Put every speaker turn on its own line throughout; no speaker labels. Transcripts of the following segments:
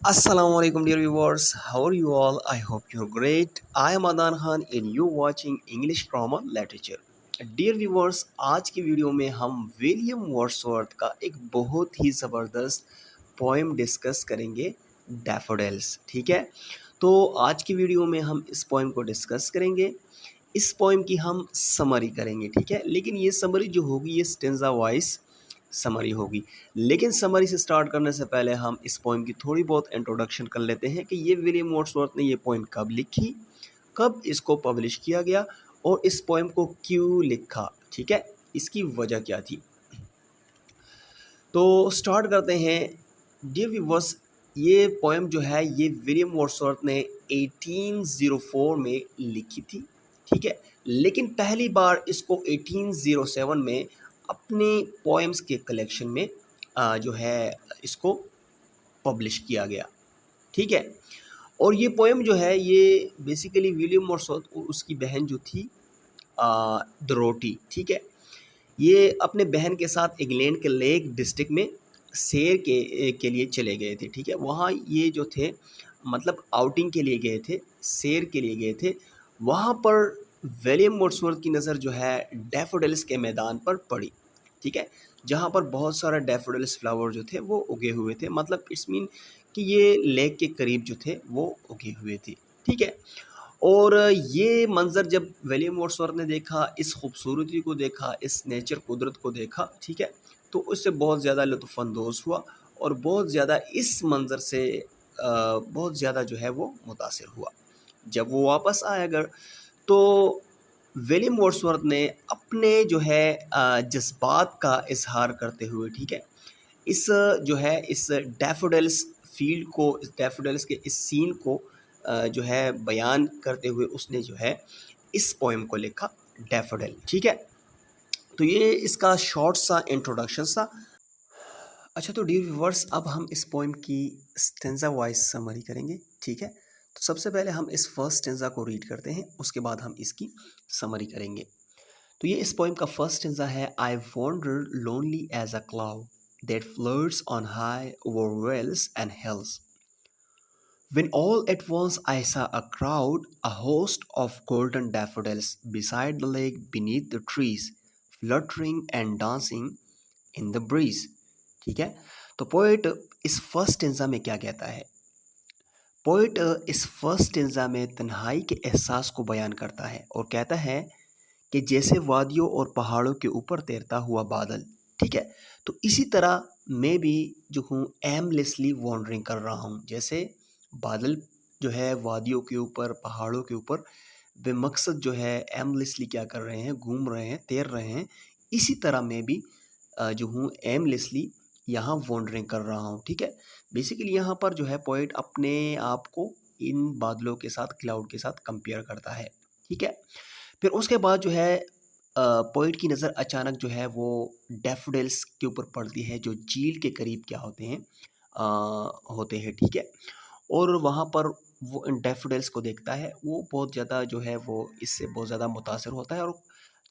Assalamualaikum dear viewers, how are you all? I hope you're great. I am Adan Khan and you watching English Grammar Literature. Dear viewers, आज की video में हम William Wordsworth का एक बहुत ही ज़बरदस्त poem discuss करेंगे, daffodils. ठीक है, तो आज की वीडियो में हम इस पोएम को डिस्कस करेंगे। इस पोएम की हम समरी करेंगे, ठीक है, लेकिन ये समरी जो होगी ये स्टेंजा वाइज समरी होगी। लेकिन समरी से स्टार्ट करने से पहले हम इस पोएम की थोड़ी बहुत इंट्रोडक्शन कर लेते हैं कि ये विलियम वर्ड्सवर्थ ने ये पोएम कब लिखी, कब इसको पब्लिश किया गया और इस पोएम को क्यों लिखा, ठीक है, इसकी वजह क्या थी। तो स्टार्ट करते हैं। डियर व्यूअर्स, ये पोएम जो है ये विलियम वर्ड्सवर्थ ने 1804 में लिखी थी, ठीक है, लेकिन पहली बार इसको 1807 में अपने पोएम्स के कलेक्शन में जो है इसको पब्लिश किया गया, ठीक है। और ये पोएम जो है ये बेसिकली विलियम वर्ड्सवर्थ और उसकी बहन जो थी डोरोथी, ठीक है, ये अपने बहन के साथ इंग्लैंड के लेक डिस्ट्रिक्ट में सैर के लिए चले गए थे, ठीक है। वहाँ ये जो थे मतलब आउटिंग के लिए गए थे, सैर के लिए गए थे। वहाँ पर विलियम वर्ड्सवर्थ की नज़र जो है डैफोडिल्स के मैदान पर पड़ी, ठीक है, जहाँ पर बहुत सारा डैफोडिल्स फ्लावर जो थे वो उगे हुए थे, मतलब इट्स मीन कि ये लेक के करीब जो थे वो उगे हुए थे, ठीक है। और ये मंज़र जब विलियम वर्ड्सवर्थ ने देखा, इस खूबसूरती को देखा, इस नेचर कुदरत को देखा, ठीक है, तो उससे बहुत ज़्यादा लुत्फ़अंदोज़ हुआ और बहुत ज़्यादा इस मंज़र से बहुत ज़्यादा जो है वो मुतासिर हुआ। जब वो वापस आया घर तो विलियम वर्ड्सवर्थ ने अपने जो है जज़्बात का इज़हार करते हुए, ठीक है, इस जो है इस डैफोडिल्स फ़ील्ड को, इस डैफोडिल्स के इस सीन को जो है बयान करते हुए उसने जो है इस पोएम को लिखा, डैफोडिल, ठीक है। तो ये इसका शॉर्ट सा इंट्रोडक्शन था। अच्छा, तो डियर व्यूअर्स, अब हम इस पोएम की स्टेंजा वाइज समरी करेंगे, ठीक है। तो सबसे पहले हम इस फर्स्ट स्टेंजा को रीड करते हैं, उसके बाद हम इसकी समरी करेंगे। तो ये इस पोएम का फर्स्ट स्टेंजा है। I wander lonely as a cloud that floats on high over vales and hills when all at once I saw a crowd, a host of golden daffodils beside the lake beneath the trees, fluttering and dancing in the breeze। ठीक है, तो poet इस first stanza में क्या कहता है? Poet इस first stanza में तन्हाई के एहसास को बयान करता है और कहता है कि जैसे वादियों और पहाड़ों के ऊपर तैरता हुआ बादल, ठीक है, तो इसी तरह मैं भी जो हूँ एमलेसली वॉन्डरिंग कर रहा हूँ। जैसे बादल जो है वादियों के ऊपर, पहाड़ों के ऊपर बेमकसद जो है एमलेसली क्या कर रहे हैं, घूम रहे हैं, तैर रहे हैं, इसी तरह मैं भी जो हूँ एमलेसली यहाँ वॉन्डरिंग कर रहा हूँ, ठीक है। बेसिकली यहाँ पर जो है पोएट अपने आप को इन बादलों के साथ, क्लाउड के साथ कंपेयर करता है, ठीक है। फिर उसके बाद जो है पोएट की नज़र अचानक जो है वो डैफोडिल्स के ऊपर पड़ती है जो झील के करीब क्या होते हैं, ठीक है। और वहाँ पर वो इन डैफोडिल्स को देखता है, वो बहुत ज़्यादा जो है वो इससे बहुत ज़्यादा मुतासिर होता है और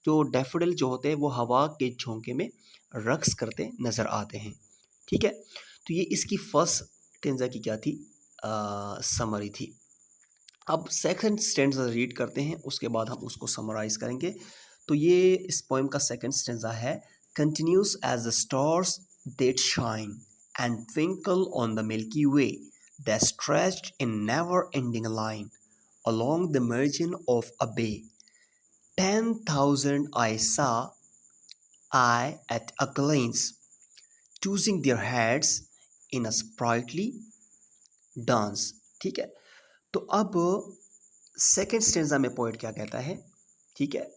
जो डैफोडिल जो होते हैं वो हवा के झोंके में रक्स करते नज़र आते हैं, ठीक है। तो ये इसकी फर्स्ट स्टेंजा की क्या थी, समरी थी। अब सेकंड स्टेंजा रीड करते हैं, उसके बाद हम उसको समराइज़ करेंगे। तो ये इस पोएम का सेकंड स्टेंजा है। Continuous as the stars that shine and twinkle on the milky way that stretched in never ending line along the margin of a bay 10,000 I saw I at a glance choosing their heads in a sprightly dance। ठीक है, तो अब second stanza में poet क्या कहता है, ठीक है।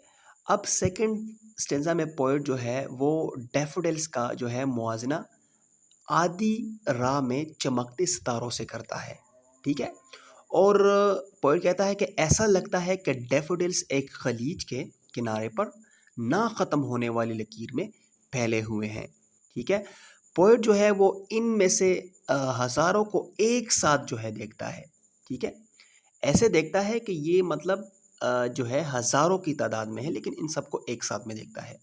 अब सेकेंड स्टेंजा में पोएट जो है वो डैफोडिल्स का जो है मुआजना आधी राह में चमकते सितारों से करता है, ठीक है। और पोएट कहता है कि ऐसा लगता है कि डैफोडिल्स एक खलीज के किनारे पर ना ख़त्म होने वाली लकीर में फैले हुए हैं, ठीक है। पोएट जो है वो इनमें से हज़ारों को एक साथ जो है देखता है, ठीक है। ऐसे देखता है कि ये मतलब जो है हज़ारों की तादाद में है, लेकिन इन सबको एक साथ में देखता है।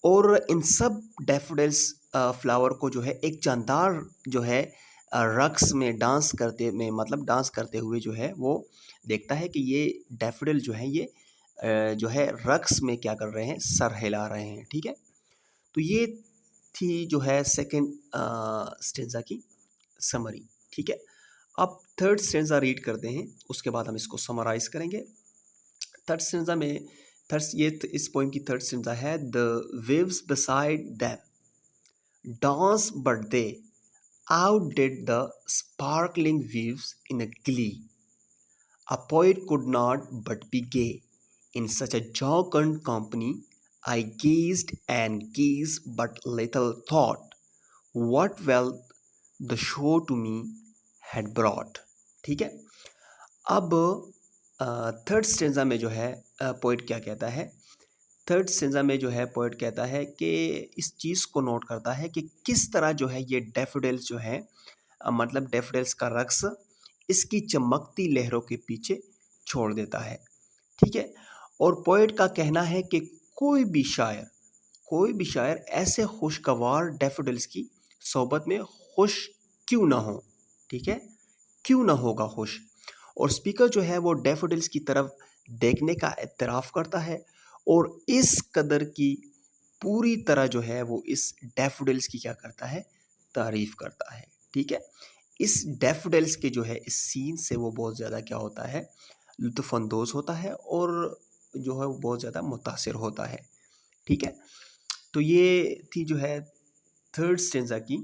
और इन सब डैफोडिल्स फ्लावर को जो है एक जानदार जो है रक्स में डांस करते में मतलब डांस करते हुए जो है वो देखता है कि ये डैफोडिल जो है ये जो है रक्स में क्या कर रहे हैं, सर हिला रहे हैं। ठीक है, तो ये थी जो है सेकंड स्टेंजा की समरी। ठीक है, अब थर्ड स्टेंजा रीड करते हैं, उसके बाद हम इसको समराइज करेंगे। थर्ड स्टेंजा में इस पोइम की थर्ड स्टेंजा है, the waves beside them dance but they outdid the sparkling waves in a glee. A poet could not but be gay. In such a jocund company, I gazed and gazed, but little thought what wealth the show to me had brought. ठीक है, अब third stanza में जो है poet क्या कहता है, third stanza में जो है पोइट कहता है कि इस चीज़ को नोट करता है कि किस तरह जो है ये डैफोडिल्स जो है मतलब डैफोडिल्स का रक्स इसकी चमकती लहरों के पीछे छोड़ देता है। ठीक है, और पोइट का कहना है कि कोई भी शायर ऐसे खुशगवार डैफोडिल्स की सोबत में खुश क्यों ना हो। ठीक है, क्यों ना होगा खुश। और स्पीकर जो है वो डैफोडिल्स की तरफ देखने का एतराफ़ करता है और इस कदर की पूरी तरह जो है वो इस डैफोडिल्स की क्या करता है, तारीफ़ करता है। ठीक है, इस डैफोडिल्स के जो है इस सीन से वो बहुत ज़्यादा क्या होता है, लुत्फ़अंदोज़ होता है और जो है वो बहुत ज़्यादा मुतासिर होता है। ठीक है, तो ये थी जो है थर्ड स्टेंजा की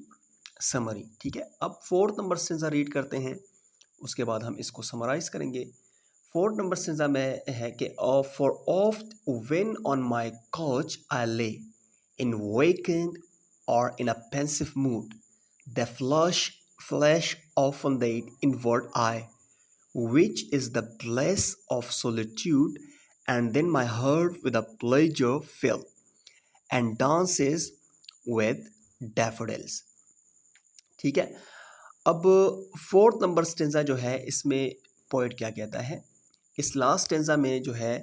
समरी। ठीक है, अब फोर्थ नंबर स्टेंजा रीड करते हैं, उसके बाद हम इसको समराइज़ करेंगे। फोर्थ नंबर स्टेंजा में है कि for oft when on my couch I lay in vacant or in a pensive mood, the flesh often laid inward eye, which is the bliss of solitude, and then my heart with a pleasure fill and dances with daffodils. ठीक है, अब fourth number stanza जो है इसमें poet क्या कहता है, इस लास्ट स्टेंजा में जो है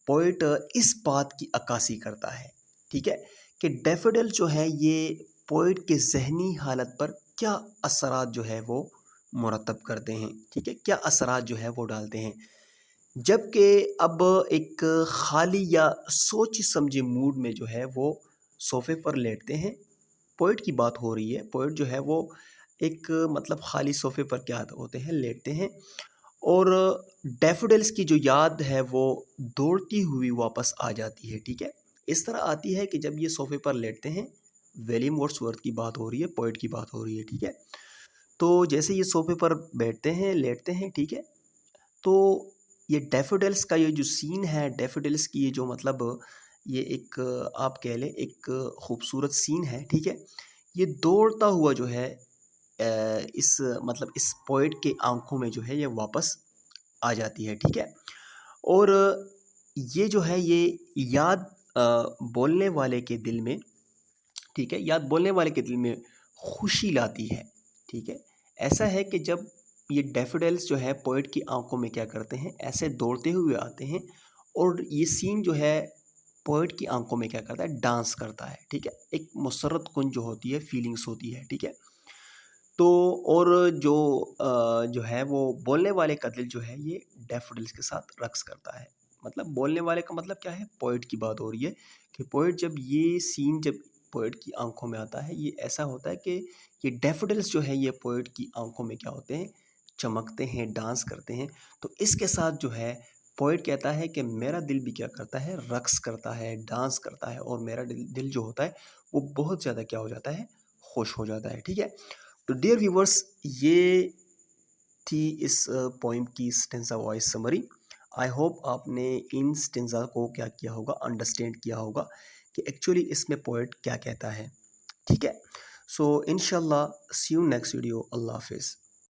पोइट इस बात की अक्कासी करता है। ठीक है, कि डैफोडिल जो है ये पोइट के ज़हनी हालत पर क्या असरात जो है वो मुरतब करते हैं। ठीक है, क्या असरात जो है वो डालते हैं। जबकि अब एक खाली या सोची समझे मूड में जो है वो सोफ़े पर लेटते हैं, पोइट की बात हो रही है। पोइट जो है वो एक मतलब खाली सोफ़े पर क्या होते हैं, लेटते हैं और डैफोडिल्स की जो याद है वो दौड़ती हुई वापस आ जाती है। ठीक है, इस तरह आती है कि जब ये सोफ़े पर लेटते हैं, विलियम वर्ड्सवर्थ की बात हो रही है, पोइट की बात हो रही है। ठीक है, तो जैसे ये सोफ़े पर बैठते हैं, लेटते हैं, ठीक है, तो ये डैफोडिल्स का ये जो सीन है, डैफोडिल्स की ये जो मतलब ये एक आप कह लें एक खूबसूरत सीन है। ठीक है, ये दौड़ता हुआ जो है इस मतलब इस पोइट के आँखों में जो है ये वापस आ जाती है। ठीक है, और ये जो है ये याद बोलने वाले के दिल में, ठीक है, याद बोलने वाले के दिल में खुशी लाती है। ठीक है, ऐसा है कि जब ये डैफोडिल्स जो है पोइट की आंखों में क्या करते हैं, ऐसे दौड़ते हुए आते हैं और ये सीन जो है पोइट की आंखों में क्या करता है, डांस करता है। ठीक है, एक मुसर्रत कुन जो होती है, फीलिंग्स होती है। ठीक है, तो और जो है वो बोलने वाले का दिल जो है ये डैफोडिल्स के साथ रक्स करता है। मतलब बोलने वाले का मतलब क्या है, पोइट की बात हो रही है कि पोइट जब ये सीन जब पोइट की आंखों में आता है, ये ऐसा होता है कि ये डैफोडिल्स जो है ये पोइट की आंखों में क्या होते हैं, चमकते हैं, डांस करते हैं। तो इसके साथ जो है पोइट कहता है कि मेरा दिल भी क्या करता है, रक्स करता है, डांस करता है और मेरा दिल जो होता है वो बहुत ज़्यादा क्या हो जाता है, खुश हो जाता है। ठीक है, तो डियर व्यूवर्स, ये थी इस पोइम की stanza voice summary. I hope आपने इन स्टेंजा को क्या किया होगा, अंडरस्टैंड किया होगा कि एक्चुअली इसमें पोइट क्या कहता है। ठीक है, सो इंशाल्लाह सी यू नेक्स्ट वीडियो। अल्लाह हाफिज़।